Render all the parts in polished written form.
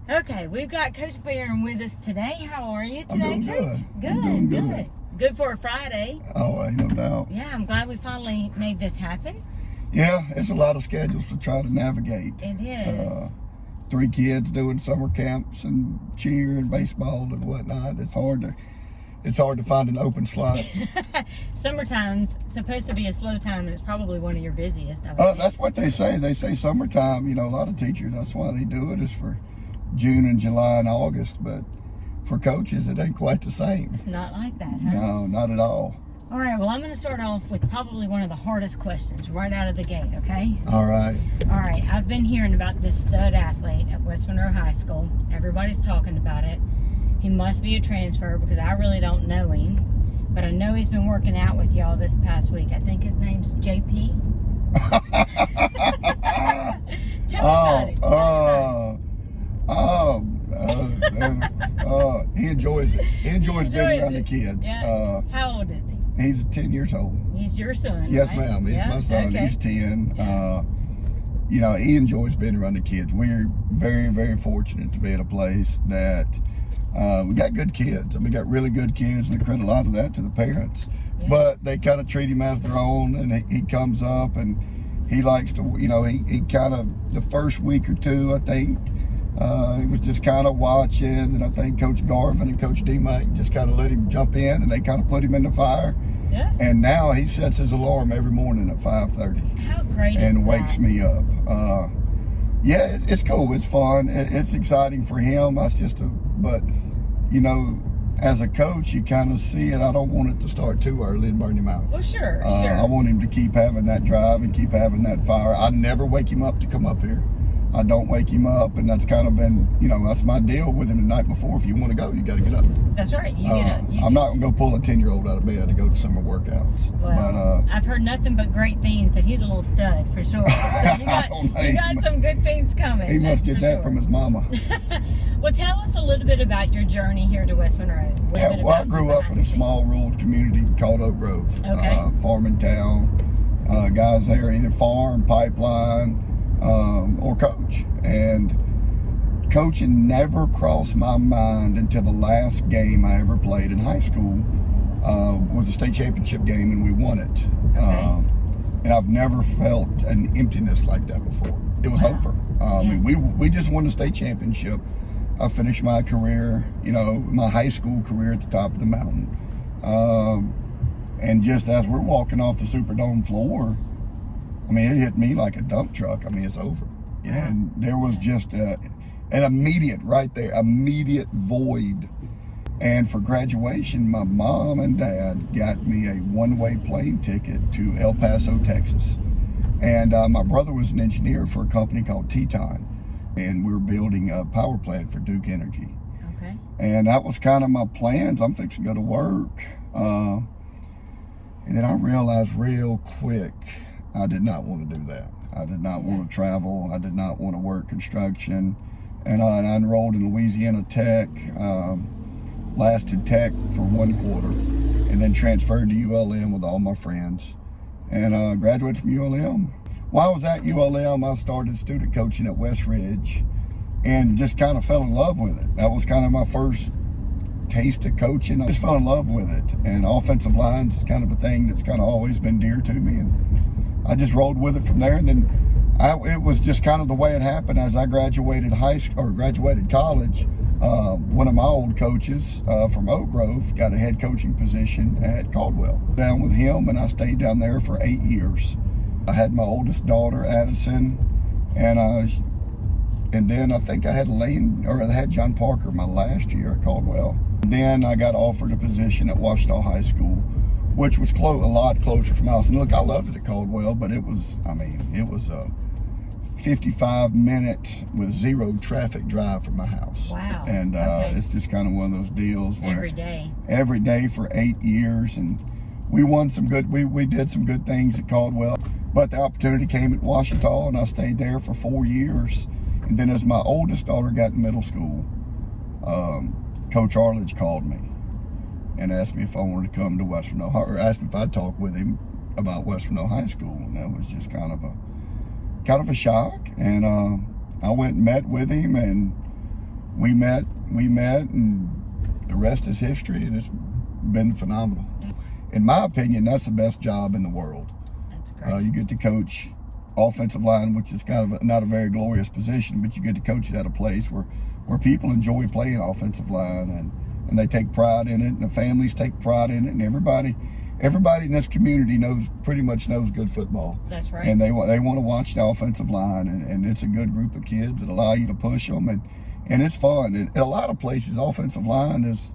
Okay, we've got Coach Barron with us today. How are you today, I'm doing Coach? Good. I'm doing Good. Good for a Friday. Oh, ain't no doubt. Yeah, I'm glad we finally made this happen. Yeah, it's a lot of schedules to try to navigate. It is. 3 kids doing summer camps and cheer and baseball and whatnot. It's hard to find an open slot. Summertime's supposed to be a slow time, and it's probably one of your busiest. That's what they say. They say summertime. A lot of teachers, that's why they do it, is for June and July and August. But for coaches, it ain't quite the same. It's not like that, huh? No, not at all. All right, well, I'm going to start off with probably one of the hardest questions right out of the gate, okay? All right. All right, I've been hearing about this stud athlete at West Monroe High School. Everybody's talking about it. He must be a transfer because I really don't know him. But I know he's been working out with y'all this past week. I think his name's JP. Tell me about it. He enjoys it. He enjoys being around the kids. Yeah. How old is he? He's 10 years old. He's your son, Yes, right? ma'am. He's my son. Okay. He's 10. Yeah. He enjoys being around the kids. We're very, very fortunate to be at a place that we got good kids. We got really good kids, and I credit a lot of that to the parents. Yeah. But they kind of treat him as their own, and he comes up, and he likes to, he kind of, the first week or two, I think, he was just kind of watching, and I think Coach Garvin and Coach D-Mike just kind of let him jump in, and they kind of put him in the fire. Yeah. And now he sets his alarm every morning at 5:30. How great is that? And wakes me up. Yeah, it's cool. It's fun. It's exciting for him. But as a coach, you kind of see it. I don't want it to start too early and burn him out. Well, sure. I want him to keep having that drive and keep having that fire. I never wake him up to come up here. I don't wake him up, and that's kind of been, that's my deal with him the night before. If you want to go, you got to get up. That's right. You get up. I'm not going to go pull a 10-year-old out of bed to go to summer workouts. Well, I've heard nothing but great things, that he's a little stud for sure. So you got some good things coming. He must get that from his mama. Well, tell us a little bit about your journey here to West Monroe. I grew up in a small rural community called Oak Grove. Okay. Farming town. Guys there either farm, pipeline, or coach. And coaching never crossed my mind until the last game I ever played in high school was a state championship game, and we won it. Okay. And I've never felt an emptiness like that before. It was over. I mean, we just won the state championship. I finished my career, my high school career at the top of the mountain. And just as we're walking off the Superdome floor, I mean, it hit me like a dump truck. I mean, it's over. Yeah. And there was just an immediate void. And for graduation, my mom and dad got me a one-way plane ticket to El Paso, Texas. And my brother was an engineer for a company called Teton. And we were building a power plant for Duke Energy. Okay. And that was kind of my plans. I'm fixing to go to work. And then I realized real quick, I did not want to do that. I did not want to travel. I did not want to work construction. And I enrolled in Louisiana Tech, lasted Tech for 1 quarter, and then transferred to ULM with all my friends. And graduated from ULM. While I was at ULM, I started student coaching at West Ridge and just kind of fell in love with it. That was kind of my first taste of coaching. I just fell in love with it. And offensive line's kind of a thing that's kind of always been dear to me. And I just rolled with it from there. And then it was just kind of the way it happened. As I graduated graduated college, one of my old coaches from Oak Grove got a head coaching position at Caldwell. Down with him, and I stayed down there for 8 years. I had my oldest daughter, Addison, and then I think I had John Parker my last year at Caldwell. Then I got offered a position at Washita High School, which was a lot closer from my house. And look, I loved it at Caldwell, but it was a 55-minute with 0 traffic drive from my house. Wow. And it's just kind of one of those deals where every day for 8 years, and we won some good. We did some good things at Caldwell, but the opportunity came at Washita, and I stayed there for 4 years. And then as my oldest daughter got in middle school, Coach Arledge called me and asked me if I wanted to come to West Monroe, or asked me if I'd talk with him about West Monroe High School. And that was just kind of a shock. And I went and met with him, and we met, and the rest is history, and it's been phenomenal. In my opinion, that's the best job in the world. That's great. You get to coach offensive line, which is kind of not a very glorious position, but you get to coach it at a place where people enjoy playing offensive line, and they take pride in it, and the families take pride in it, and everybody in this community pretty much knows good football. That's right. And they want to watch the offensive line, and it's a good group of kids that allow you to push them, and it's fun. And in a lot of places, offensive line is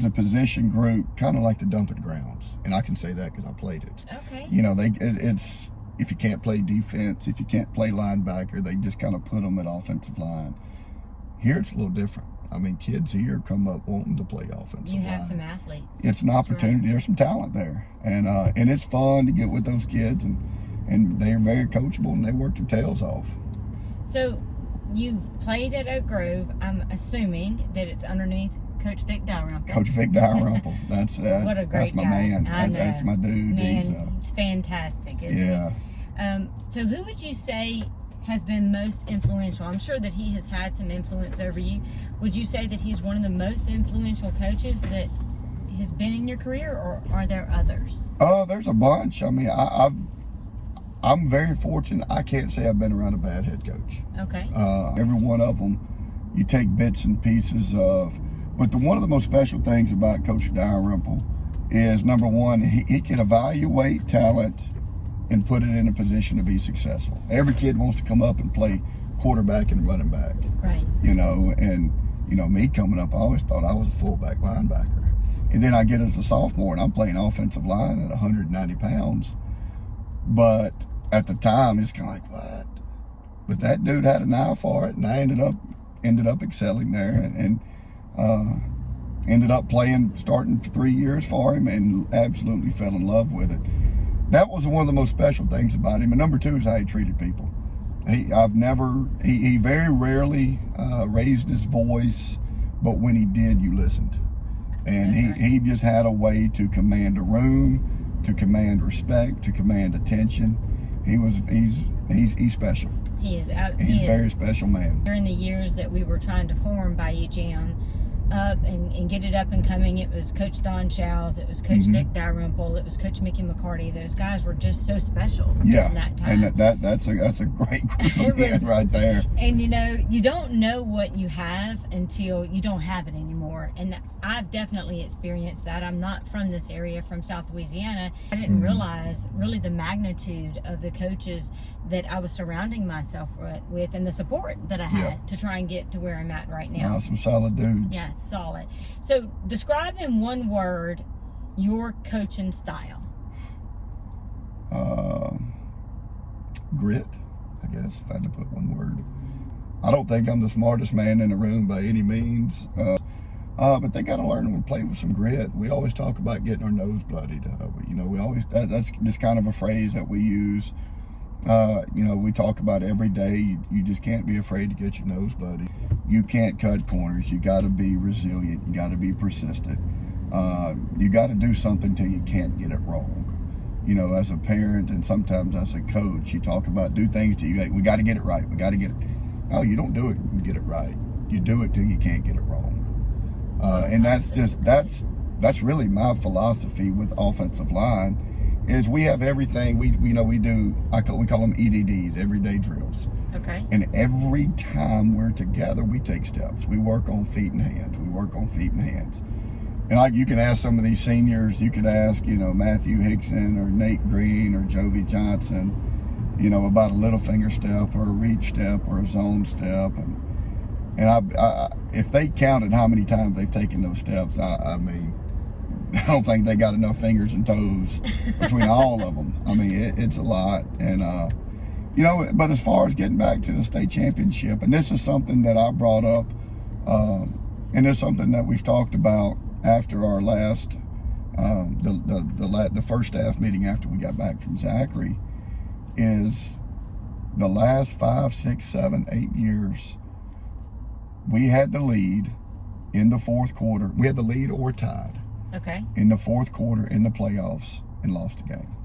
a position group, kind of like the dumping grounds, and I can say that because I played it. Okay. You know, it's if you can't play defense, if you can't play linebacker, they just kind of put them at offensive line. Here it's a little different. I mean, kids here come up wanting to play offensive line. You have some athletes. It's an opportunity. Right. There's some talent there, and it's fun to get with those kids, and they're very coachable, and they work their tails off. So, you played at Oak Grove. I'm assuming that it's underneath Coach Vic Dalrymple. Coach Vic Dalrymple. That's what a great that's my guy. man. That's my dude. Man, he's fantastic, isn't he? So who would you say has been most influential? I'm sure that he has had some influence over you. Would you say that he's one of the most influential coaches that has been in your career, or are there others? There's a bunch. I mean, I'm very fortunate. I can't say I've been around a bad head coach. Okay. Every one of them, you take bits and pieces of. But one of the most special things about Coach Dalrymple is, number one, he can evaluate talent and put it in a position to be successful. Every kid wants to come up and play quarterback and running back. Right. You know, and me coming up, I always thought I was a fullback linebacker. And then I get as a sophomore, and I'm playing offensive line at 190 pounds. But at the time, it's kind of like, what? But that dude had an eye for it, and I ended up excelling there, and ended up starting for 3 years for him, and absolutely fell in love with it. That was one of the most special things about him. And number two is how he treated people. He very rarely raised his voice, but when he did, you listened. And he just had a way to command a room, to command respect, to command attention. He's special. He is. He's a very special man. During the years that we were trying to form Bayou Jam up and get it up and coming, it was Coach Don Chowles, it was Coach Vic Dalrymple, it was Coach Mickey McCarty. Those guys were just so special during that time. And that's a great group of men right there. And you don't know what you have until you don't have it anymore. And I've definitely experienced that. I'm not from this area, from South Louisiana. I didn't realize really the magnitude of the coaches that I was surrounding myself with, and the support that I had to try and get to where I'm at right now. Some solid dudes. Yeah, solid. So describe in one word your coaching style. Grit, I guess, if I had to put one word. I don't think I'm the smartest man in the room by any means, but they got to learn to play with some grit. We always talk about getting our nose bloodied. That's just kind of a phrase that we use. We talk about every day. You just can't be afraid to get your nose bloody. You can't cut corners. You got to be resilient. You got to be persistent. You got to do something till you can't get it wrong. As a parent and sometimes as a coach, you talk about do things till we got to get it right. We got to get it. No, you don't do it and get it right. You do it till you can't get it wrong. And that's really my philosophy with offensive line. Is we have everything we do. We call them EDDs, everyday drills. Okay. And every time we're together, we take steps. We work on feet and hands. And you can ask some of these seniors. You could ask, Matthew Hickson or Nate Green or Jovi Johnson, about a little finger step or a reach step or a zone step. And if they counted how many times they've taken those steps, I don't think they got enough fingers and toes between all of them. I mean, it's a lot. And, but as far as getting back to the state championship, and this is something that I brought up, and it's something that we've talked about after our last, the first staff meeting after we got back from Zachary, is the last 5, 6, 7, 8 years, we had the lead in the fourth quarter. We had the lead or tied. Okay. In the fourth quarter in the playoffs and lost the game.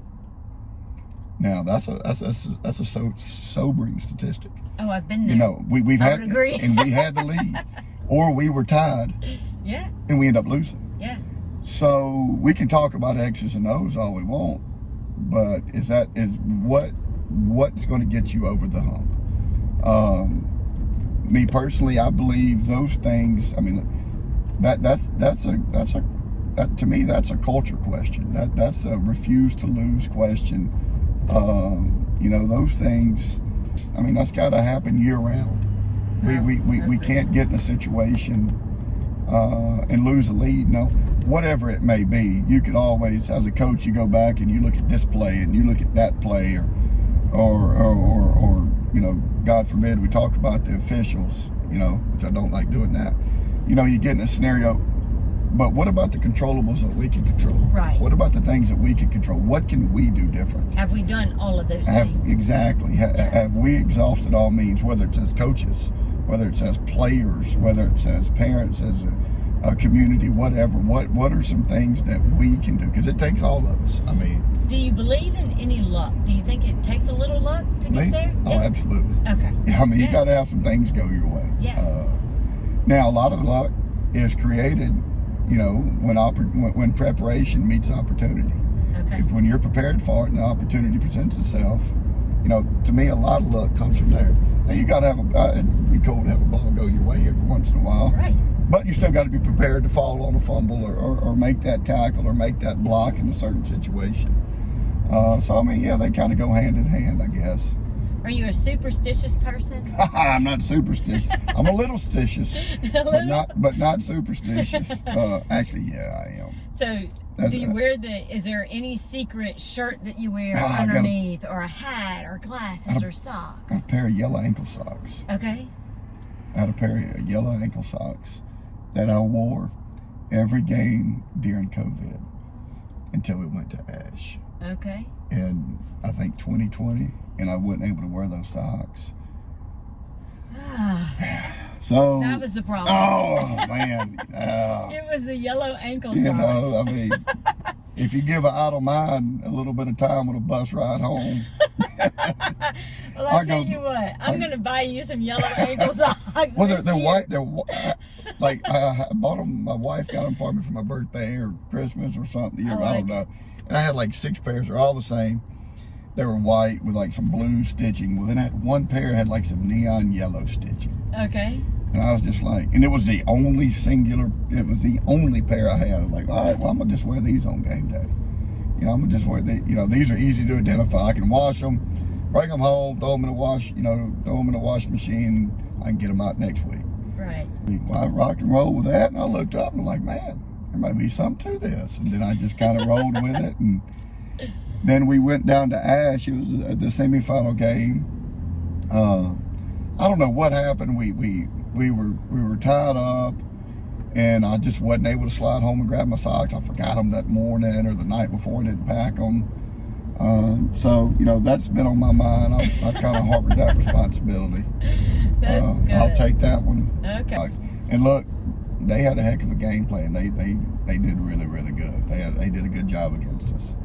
Now that's a sobering statistic. Oh, I've been there. We've had agree. and we had the lead. or we were tied Yeah. and we end up losing. Yeah. So we can talk about X's and O's all we want, but is what's going to get you over the hump? Me personally, I believe those things. I mean, that's to me that's a culture question. That's a refuse to lose question. Those things. I mean, that's got to happen year round. We can't get in a situation and lose a lead. No, whatever it may be, you could always, as a coach, you go back and you look at this play and you look at that play, or God forbid we talk about the officials, which I don't like doing that. You get in a scenario, but what about the controllables that we can control? Right. What about the things that we can control? What can we do different? Have we done all of those things? Exactly. Have we exhausted all means, whether it's as coaches, whether it's as players, whether it's as parents, as a community, whatever. What are some things that we can do? Because it takes all of us. I mean, do you believe in any luck? Do you think it takes a little luck to get there? Oh, yeah. Absolutely. Okay. I mean, you got to have some things go your way. Yeah. Now, a lot of the luck is created, when preparation meets opportunity. Okay. When you're prepared for it and the opportunity presents itself, to me, a lot of luck comes from there. Now, you got to have it'd be cool to have a ball go your way every once in a while. Right. But you still got to be prepared to fall on a fumble or make that tackle or make that block in a certain situation. So, I mean, yeah, they kind of go hand in hand, I guess. Are you a superstitious person? I'm not superstitious. I'm a little stitious, but not superstitious. Actually, yeah, I am. So, do you wear is there any secret shirt that you wear I underneath, or a hat, or glasses, or socks? A pair of yellow ankle socks. Okay. I had a pair of yellow ankle socks that I wore every game during COVID until we went to Ash. Okay. And I think 2020, and I wasn't able to wear those socks. So that was the problem. Oh man, it was the yellow ankle socks. I mean, if you give an idle mind a little bit of time on a bus ride home. Well, I'll tell you what, I'm going to buy you some yellow ankle socks. Well, they're white. They're like I bought them. My wife got them for me for my birthday or Christmas or something. I don't know. And I had like 6 pairs. They're all the same. They were white with like some blue stitching. Well, then that one pair had like some neon yellow stitching. Okay. And I was just like, and it was the only pair I had. I was like, all right, well, I'm going to just wear these on game day. I'm going to just wear these are easy to identify. I can wash them, bring them home, throw them in the washing machine. I can get them out next week. Right. Well, I rocked and rolled with that, and I looked up and was like, man, there might be something to this. And then I just kind of rolled with it. And then we went down to Ash. It was the semifinal game. I don't know what happened. We were tied up, and I just wasn't able to slide home and grab my socks. I forgot them that morning or the night before. I didn't pack them. So that's been on my mind. I've kind of harbored that responsibility. That's good. I'll take that one. Okay. And look, they had a heck of a game plan. They did really, really good. They did a good job against us.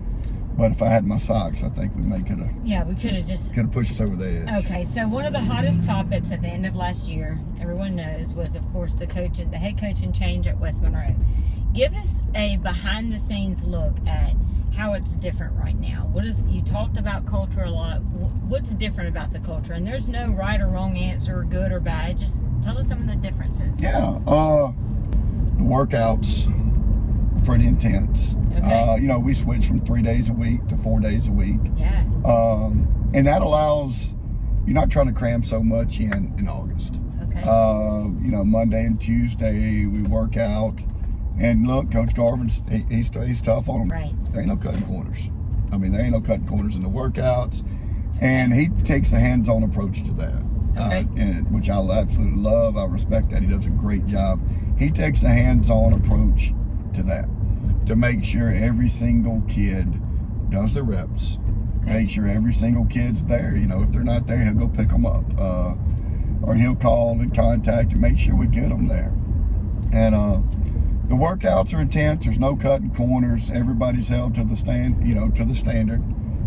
But if I had my socks, I think we could have. Yeah, we could have pushed us over the edge. Okay, so one of the hottest topics at the end of last year, everyone knows, was of course the head coaching change at West Monroe. Give us a behind-the-scenes look at how it's different right now. You talked about culture a lot. What's different about the culture? And there's no right or wrong answer, good or bad. Just tell us some of the differences. Yeah, the workouts are pretty intense. Okay. We switched from 3 days a week to 4 days a week. Yeah. And that allows, you're not trying to cram so much in August. Okay. Monday and Tuesday we work out. And look, Coach Garvin's, he's tough on them. Right. There ain't no cutting corners. I mean, there ain't no cutting corners in the workouts. And he takes a hands-on approach to that. Okay. Which I absolutely love. I respect that. He does a great job. He takes a hands-on approach to that, to make sure every single kid does the reps. Okay. Make sure every single kid's there. If they're not there, he'll go pick them up. Or he'll call and contact and make sure we get them there. And the workouts are intense. There's no cutting corners. Everybody's held to the standard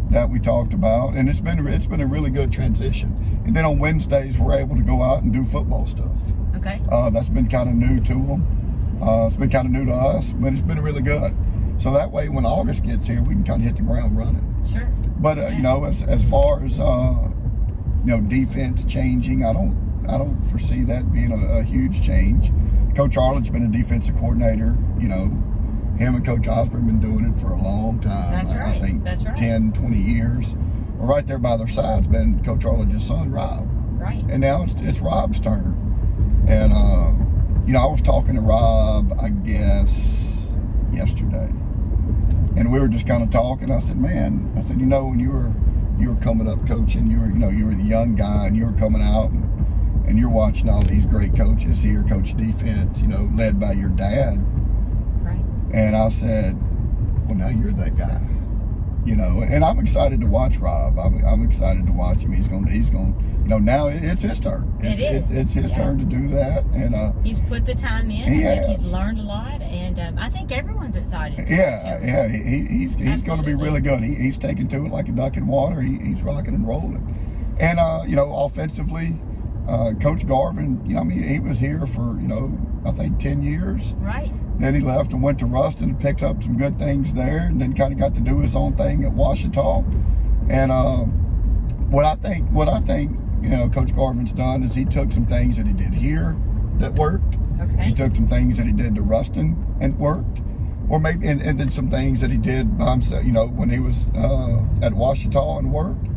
that we talked about, and it's been a really good transition. And then on Wednesdays we're able to go out and do football stuff. Okay. That's been kind of new to them. It's been kind of new to us, but it's been really good. So that way, when August gets here, we can kind of hit the ground running. Sure. But you know, as far as you know, defense changing, I don't foresee that being a huge change. Coach Arledge's been a defensive coordinator. You know, him and Coach Osborne been doing it for a long time. That's right. I think That's right. 10, 20 years. Well, right there by their side's been Coach Arledge's son, Rob. Right. And now it's Rob's turn. And you know, I was talking to Rob, I guess, yesterday. And we were just kind of talking. I said, man, you know, when you were coming up coaching, you were the young guy, and you were coming out and you're watching all these great coaches here coach defense, you know, led by your dad. Right. And I said, well, now you're that guy, you know. And I'm excited to watch Rob. I'm excited to watch him. He's going. You know, now it's his turn. It's his turn to do that, and he's put the time in. I think he's learned a lot, and I think everyone's excited. He's going to be really good. He's taking to it like a duck in water. He's rocking and rolling, and you know, offensively, Coach Garvin. You know, I mean, he was here for, you know, I think 10 years. Right. Then he left and went to Ruston and picked up some good things there, and then kind of got to do his own thing at Washita. And what I think, you know, Coach Garvin's done is he took some things that he did here that worked. Okay. He took some things that he did to Ruston and worked, or maybe and then some things that he did by himself, you know, when he was at Washita and worked,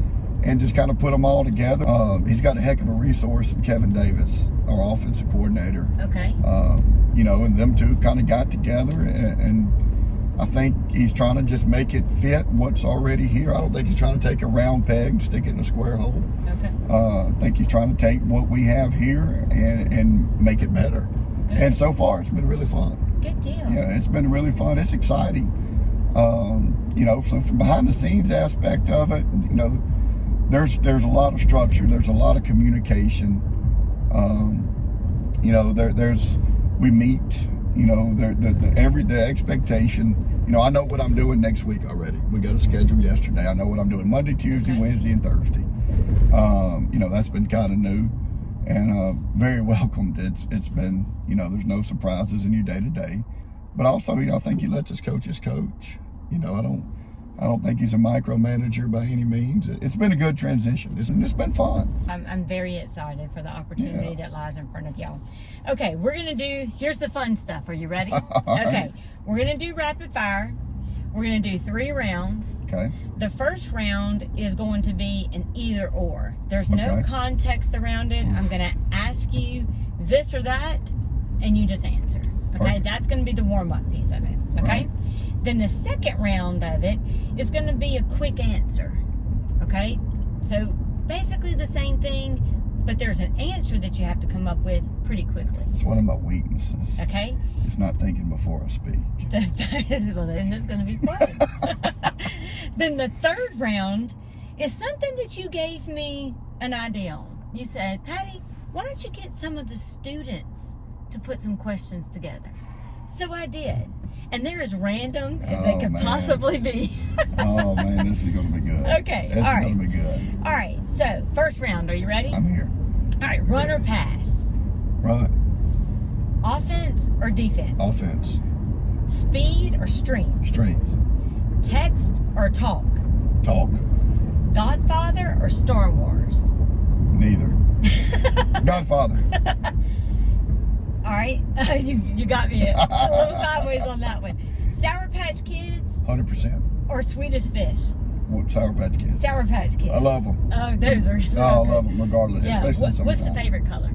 and just kind of put them all together. He's got a heck of a resource in Kevin Davis, our offensive coordinator. Okay. You know, and them two have kind of got together, and I think he's trying to just make it fit what's already here. I don't think he's trying to take a round peg and stick it in a square hole. Okay. I think he's trying to take what we have here and make it better. Good. And so far, it's been really fun. Good deal. Yeah, it's been really fun. It's exciting. You know, so from behind the scenes aspect of it, you know, there's a lot of structure. There's a lot of communication. You know, we meet. You know, the expectation. You know, I know what I'm doing next week already. We got a schedule yesterday. I know what I'm doing Monday, Tuesday, Wednesday, and Thursday. You know, that's been kind of new and very welcomed. It's been, you know, there's no surprises in your day to day. But also, you know, I think he lets his coaches coach. You know, I don't think he's a micromanager by any means. It's been a good transition. It's been fun. I'm very excited for the opportunity that lies in front of y'all. Okay, here's the fun stuff. Are you ready? Okay, we're going to do rapid fire. We're going to do 3 rounds. Okay. The first round is going to be an either or. There's no context around it. I'm going to ask you this or that, and you just answer. Okay, Perfect. That's going to be the warm-up piece of it. Okay. Right. Then the second round of it is going to be a quick answer. Okay, so basically the same thing, but there's an answer that you have to come up with pretty quickly. It's one of my weaknesses. Okay. It's not thinking before I speak. Well, then it's going to be fun. Then the third round is something that you gave me an idea on. You said, Patty, why don't you get some of the students to put some questions together? So I did. And they're as random as they could possibly be. Oh, man, this is going to be good. Okay, This is going to be good. All right, so first round, are you ready? I'm here. All right, run or pass? Run. Offense or defense? Offense. Speed or strength? Strength. Text or talk? Talk. Godfather or Star Wars? Neither. Godfather. All right, you got me a little sideways on that one. Sour Patch Kids 100%. or Swedish Fish? What, Sour Patch Kids? Sour Patch Kids. I love them. Oh, those are so I good. love them regardless, Yeah. especially in What's the summertime. favorite color?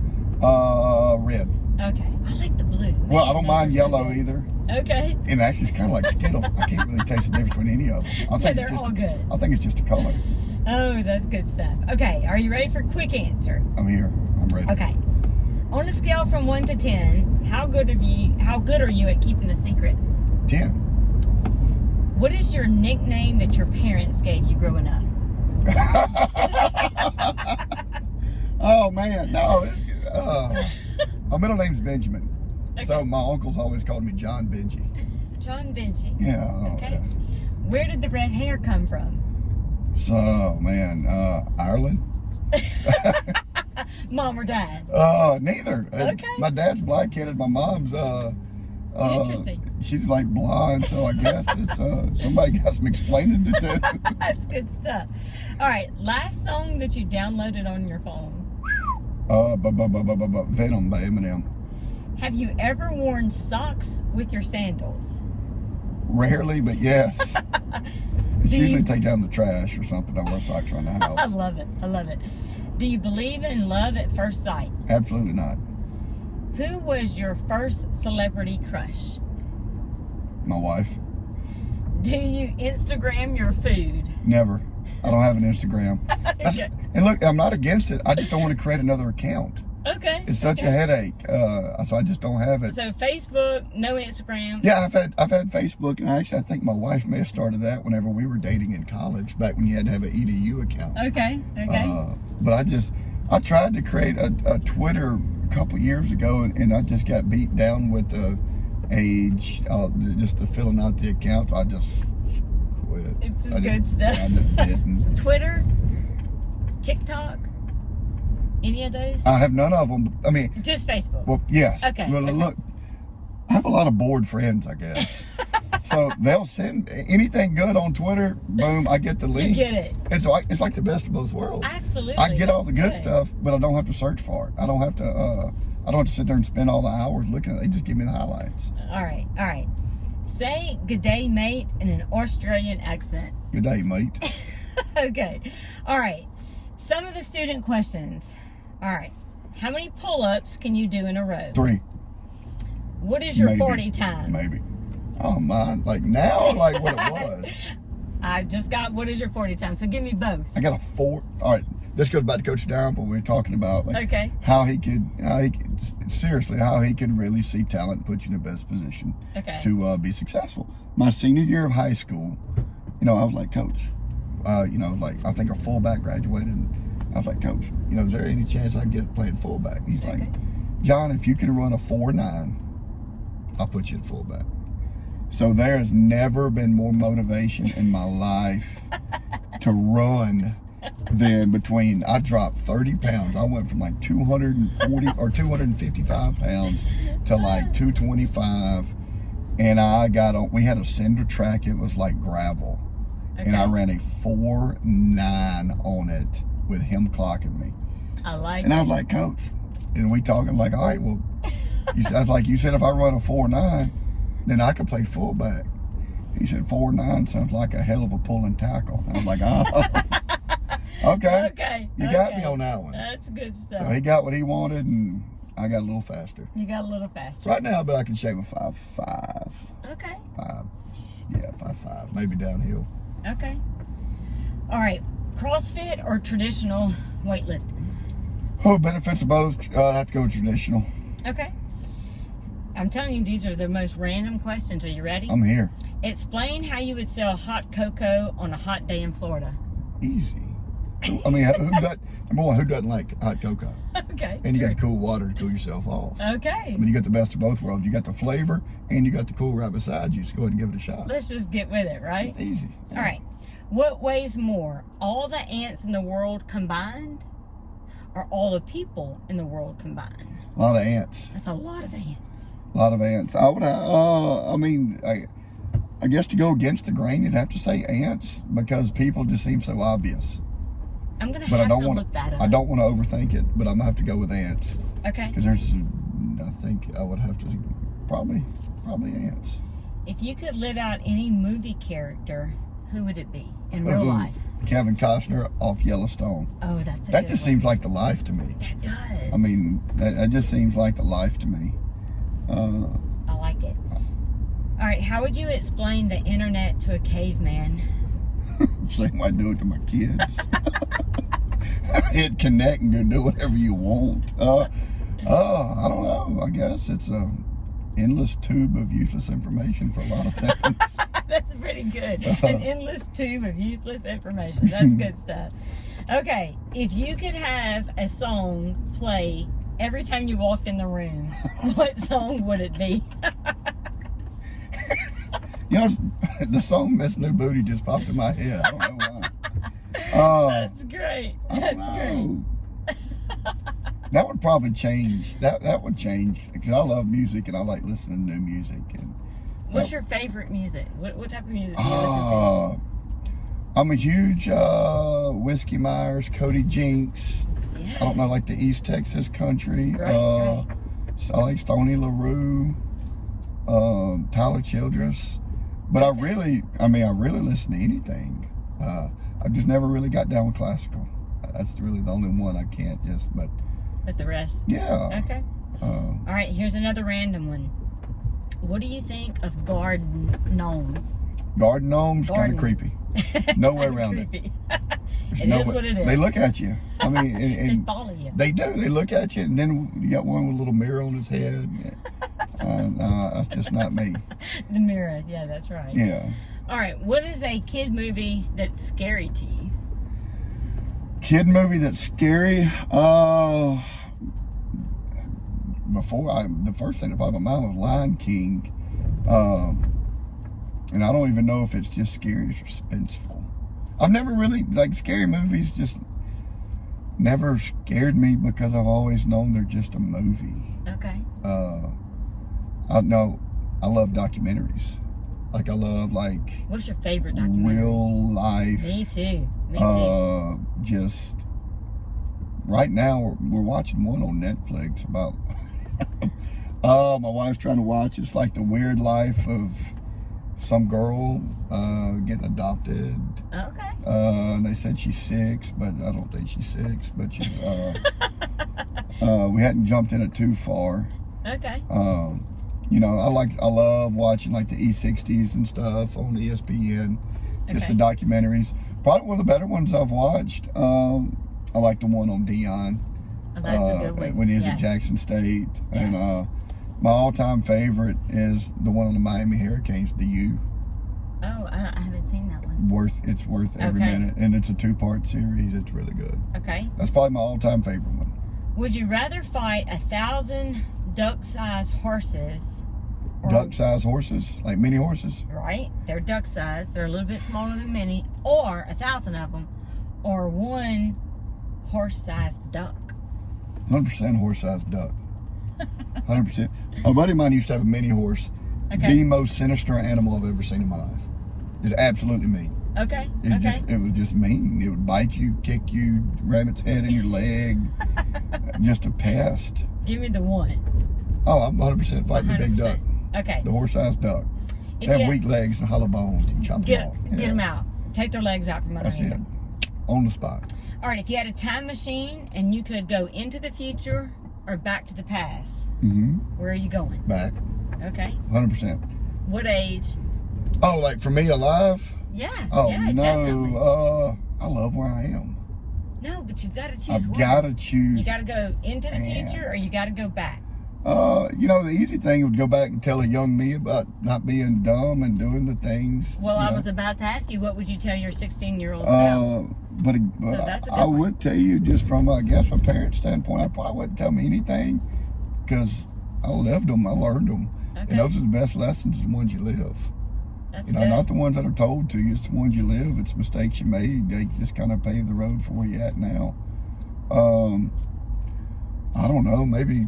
Red. Okay, I like the blue. Well, I Man, don't those mind are so yellow good. either. Okay. And actually, it's kind of like Skittles. I can't really taste the difference between any of them. I think they're it's just all good. I think it's just a color. Oh, that's good stuff. Okay, are you ready for a quick answer? I'm here. I'm ready. Okay. On a scale from 1 to 10, how good are you at keeping a secret? 10. What is your nickname that your parents gave you growing up? Oh man, no. It's, my middle name's Benjamin, so my uncles always called me John Benji. John Benji. Yeah. Okay. Yeah. Where did the red hair come from? So man, Ireland. Mom or dad? Neither. Okay. My dad's black-headed. My mom's Interesting. She's like blonde, so I guess it's somebody got some explaining to do. That's good stuff. All right, last song that you downloaded on your phone. Venom by Eminem. Have you ever worn socks with your sandals? Rarely, but yes. It's Do usually you- take down the trash or something. I wear socks around the I house. love it. I love it. Do you believe in love at first sight? Absolutely not. Who was your first celebrity crush? My wife. Do you Instagram your food? Never. I don't have an Instagram. Okay. And look, I'm not against it. I just don't want to create another account. Okay. It's such a headache. So I just don't have it. So Facebook, no Instagram. Yeah, I've had Facebook, and actually I think my wife may have started that whenever we were dating in college, back when you had to have an EDU account. Okay. Okay. But I tried to create a Twitter a couple years ago, and I just got beat down with the age, just the filling out the account. I just quit. It's good stuff. I just didn't. Twitter, TikTok, any of those? I have none of them. I mean, Just Facebook. well, yes. Okay, Well, okay. look, I have a lot of bored friends, I guess. So they'll send anything good on Twitter. Boom, I get the link. get it. And so it's like the best of both worlds. Absolutely. I get all the good Good. stuff, but I don't have to search for it. I don't have to sit there and spend all the hours looking at it. They just give me the highlights. All right. All right. Say good day, mate, in an Australian accent. Good day, mate. Okay. All right. Some of the student questions. All right. How many pull-ups can you do in a row? 3. What is your Maybe. 40 time? Maybe. Oh, mine. Like now, or like what it was. I just got what is your 40 time? So give me both. I got a 4. All right. This goes back to Coach Barron, but we were talking about like Okay. how he could really see talent and put you in the best position Okay. to be successful. My senior year of high school, I was like, Coach, like I think our fullback graduated, and I was like, Coach, is there any chance I can get playing fullback? He's like, John, if you can run a 4.9, I'll put you at fullback. So there has never been more motivation in my life to run than between. I dropped 30 pounds. I went from like 240 or 255 pounds to like 225, and we had a cinder track. It was like gravel. Okay. And I ran a 4.9 on it with him clocking me. I like And it. I was like, Coach, and we talking like, all right, well, I was like, you said if I run a 4.9, then I could play fullback. He said 4.9 sounds like a hell of a pull and tackle. I was like, oh, okay. Okay. You got me on that one. That's good stuff. So he got what he wanted, and I got a little faster. You got a little faster. Right now, but I can shave a 5.5. Okay. 5.5, maybe downhill. Okay. All right. CrossFit or traditional weightlifting? Oh, benefits of both. I'd have to go with traditional. Okay. I'm telling you, these are the most random questions. Are you ready? I'm here. Explain how you would sell hot cocoa on a hot day in Florida. Easy. I mean, who doesn't like hot cocoa? Okay. And you true. got the cool water to cool yourself off. Okay. I mean, you got the best of both worlds. You got the flavor, and you got the cool right beside you. So go ahead and give it a shot. Let's just get with it, right? Easy. All right. What weighs more, all the ants in the world combined, or all the people in the world combined? A lot of ants. That's a lot of ants. A lot of ants. I would. I guess to go against the grain, you'd have to say ants, because people just seem so obvious. I'm gonna But have I don't to want look that up. I don't want to overthink it, but I'm gonna have to go with ants, Okay. because I think I would have to probably ants. If you could live out any movie character, who would it be in real life? Kevin Costner off Yellowstone. Oh, that's a That good just one. seems like the life to me. That does. I mean, that just seems like the life to me. I like it. All right, how would you explain the internet to a caveman? Same way I do it to my kids. Hit connect and go do whatever you want. I don't know. I guess it's a endless tube of useless information for a lot of things. That's pretty good. An endless tube of useless information. That's good stuff. Okay, if you could have a song play every time you walked in the room, what song would it be? The song Miss New Booty just popped in my head. I don't know why. That's great. That's great. great. That would probably change. That would change because I love music and I like listening to new music. And what's your favorite music? What type of music do you listen to? I'm a huge Whiskey Myers, Cody Jinks. Yeah. I don't know, like the East Texas country. Right. I like Stoney LaRue, Tyler Childress. But I really listen to anything. I just never really got down with classical. That's really the only one I can't just, but the rest? Yeah. Okay. All right, here's another random one. What do you think of garden gnomes? Garden gnomes, kind of creepy. No way around it. It is what it is. They look at you. I mean, They follow you. They do. They look at you, and then you got one with a little mirror on his head. That's just not me. The mirror, yeah, that's right. Yeah. All right, what is a kid movie that's scary to you? Kid movie that's scary? The first thing that popped in my mind was Lion King. And I don't even know if it's just scary or suspenseful. I've never really, scary movies just never scared me because I've always known they're just a movie. Okay. I love documentaries. I love, what's your favorite documentary? Real life. Me too. Just, right now, we're watching one on Netflix about, my wife's trying to watch. It's like the weird life of some girl getting adopted. Okay. And they said she's 6, but I don't think she's 6. But she's, we hadn't jumped in it too far. Okay. I love watching the E60s and stuff on ESPN. Just the documentaries. Probably one of the better ones I've watched. I like the one on Dion. Oh, that's a good one. When he was at Jackson State. Yeah. And my all-time favorite is the one on the Miami Hurricanes, The U. Oh, I haven't seen that one. It's worth every minute, and it's a 2-part series. It's really good. Okay. That's probably my all-time favorite one. Would you rather fight 1,000 duck-sized horses? Duck-sized horses, like mini horses? Right. They're duck-sized. They're a little bit smaller than mini, or 1,000 of them, or one horse-sized duck. 100% horse-sized duck. 100%. A buddy of mine used to have a mini horse. Okay. The most sinister animal I've ever seen in my life. It's absolutely mean. Okay. It was just mean. It would bite you, kick you, ram its head in your leg. Just a pest. Give me the one. Oh, I'm 100% fighting the big duck. Okay. The horse-sized duck. They have weak legs and hollow bones. You chop them off. Get them out. Take their legs out from underneath them. That's it. On the spot. All right. If you had a time machine and you could go into the future or back to the past, where are you going? Back. Okay. 100%. What age? Oh, for me alive? Yeah. Oh, yeah, no. Definitely. I love where I am. No, but you've got to choose I've one. got to choose. You got to go into the future or you got to go back. The easy thing would go back and tell a young me about not being dumb and doing the things. Well, I was about to ask you, what would you tell your 16-year-old self? But I would tell you, just from, a parent's standpoint, I probably wouldn't tell me anything because I lived them, I learned them. Okay. And those are the best lessons, the ones you live. That's good. Not the ones that are told to you, it's the ones you live. It's mistakes you made. They just kind of pave the road for where you're at now. I don't know, maybe,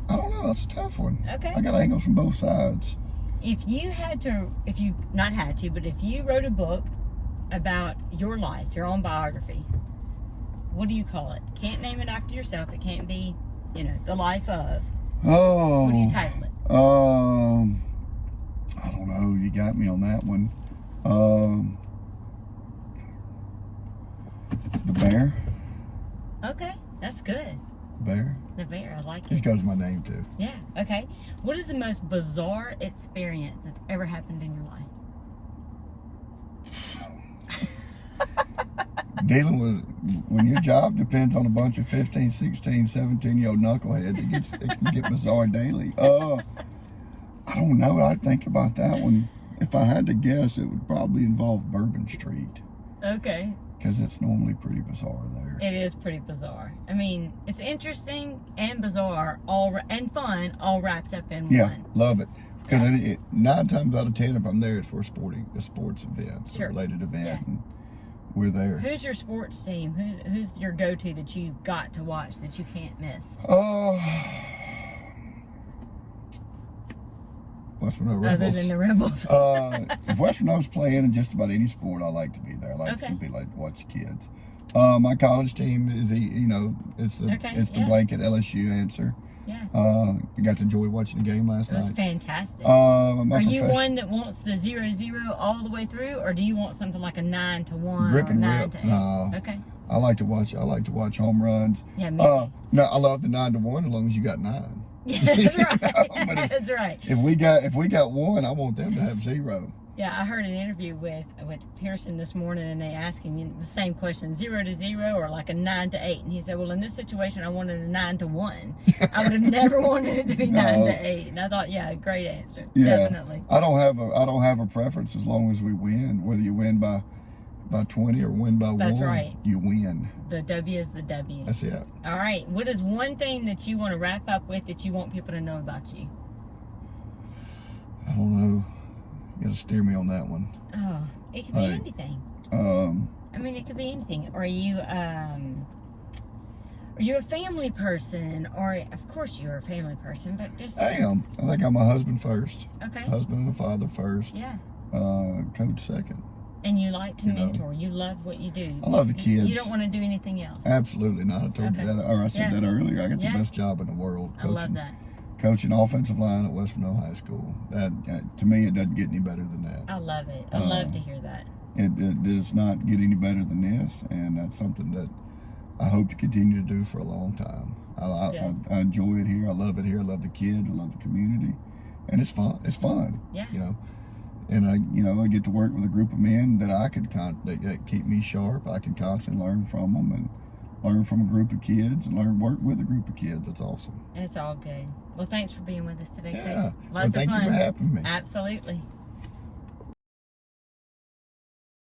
I don't know, that's a tough one. Okay. I got angles from both sides. If you wrote a book about your life, your own biography, what do you call it? Can't name it after yourself. It can't be, the life of. Oh. What do you title it? I don't know. You got me on that one. The Bear. Okay, that's good. Bear. The Bear, I like it. Just goes with my name too. Yeah. Okay. What is the most bizarre experience that's ever happened in your life? Dealing with, when your job depends on a bunch of 15, 16, 17-year-old knuckleheads, it can get bizarre daily. I don't know. I'd think about that one. If I had to guess, it would probably involve Bourbon Street. Okay. Because it's normally pretty bizarre there. It is pretty bizarre. I mean, it's interesting and bizarre, and fun, all wrapped up in one. Yeah, love it. Because 9 times out of 10, if I'm there, it's for a sports event, a related event. Yeah. And we're there. Who's your sports team? Who's your go-to that you got to watch that you can't miss? West Monroe Rebels. Other than the Rebels. If West Monroe's playing in just about any sport, I like to be there. I like Okay. to be like to watch the kids. My college team is it's the blanket LSU answer. Yeah. I got to enjoy watching the game last It was night. fantastic. My Are you one that wants the 0-0 all the way through, or do you want something like a 9-1 grip or and 9-8? rip? No. Okay. I like to watch home runs. Yeah, me too. No, I love the 9-1 as long as you got 9. Yeah, that's right. But That's right. If we got 1, I want them to have 0. Yeah, I heard an interview with Pearson this morning, and they asked him the same question: 0-0 or like a 9-8? And he said, "Well, in this situation, I wanted a 9-1. I would have never wanted it to be 9-8." And I thought, yeah, great answer. Yeah, Definitely. I don't have a preference as long as we win. Whether you win by 20 or win by 1, That's right. You win. The W is the W. That's it. All right. What is one thing that you want to wrap up with that you want people to know about you? I don't know. You gotta steer me on that one. Oh, it could be anything. I mean, it could be anything. Are you a family person? Or, of course, you're a family person, but just... I am. I think I'm a husband first. Okay. Husband and a father first. Yeah. Coach second. And you like to You know. mentor. You love what you do. I love the kids. You don't want to do anything else. Absolutely not. I told you that, or I said that earlier. I got the best job in the world. I love that. Coaching offensive line at West Monroe High School. That to me, it doesn't get any better than that. I love it. I love to hear that. It does not get any better than this, and that's something that I hope to continue to do for a long time. I enjoy it here. I love it here. I love the kids. I love the community, and it's fun. It's fun. Yeah. You know, and I get to work with a group of men that that keep me sharp. I can constantly learn from them and learn from a group of kids and work with a group of kids. That's awesome. It's all good. Well, thanks for being with us today, Yeah. Coach. Lots of fun. Thank you for having me. Absolutely.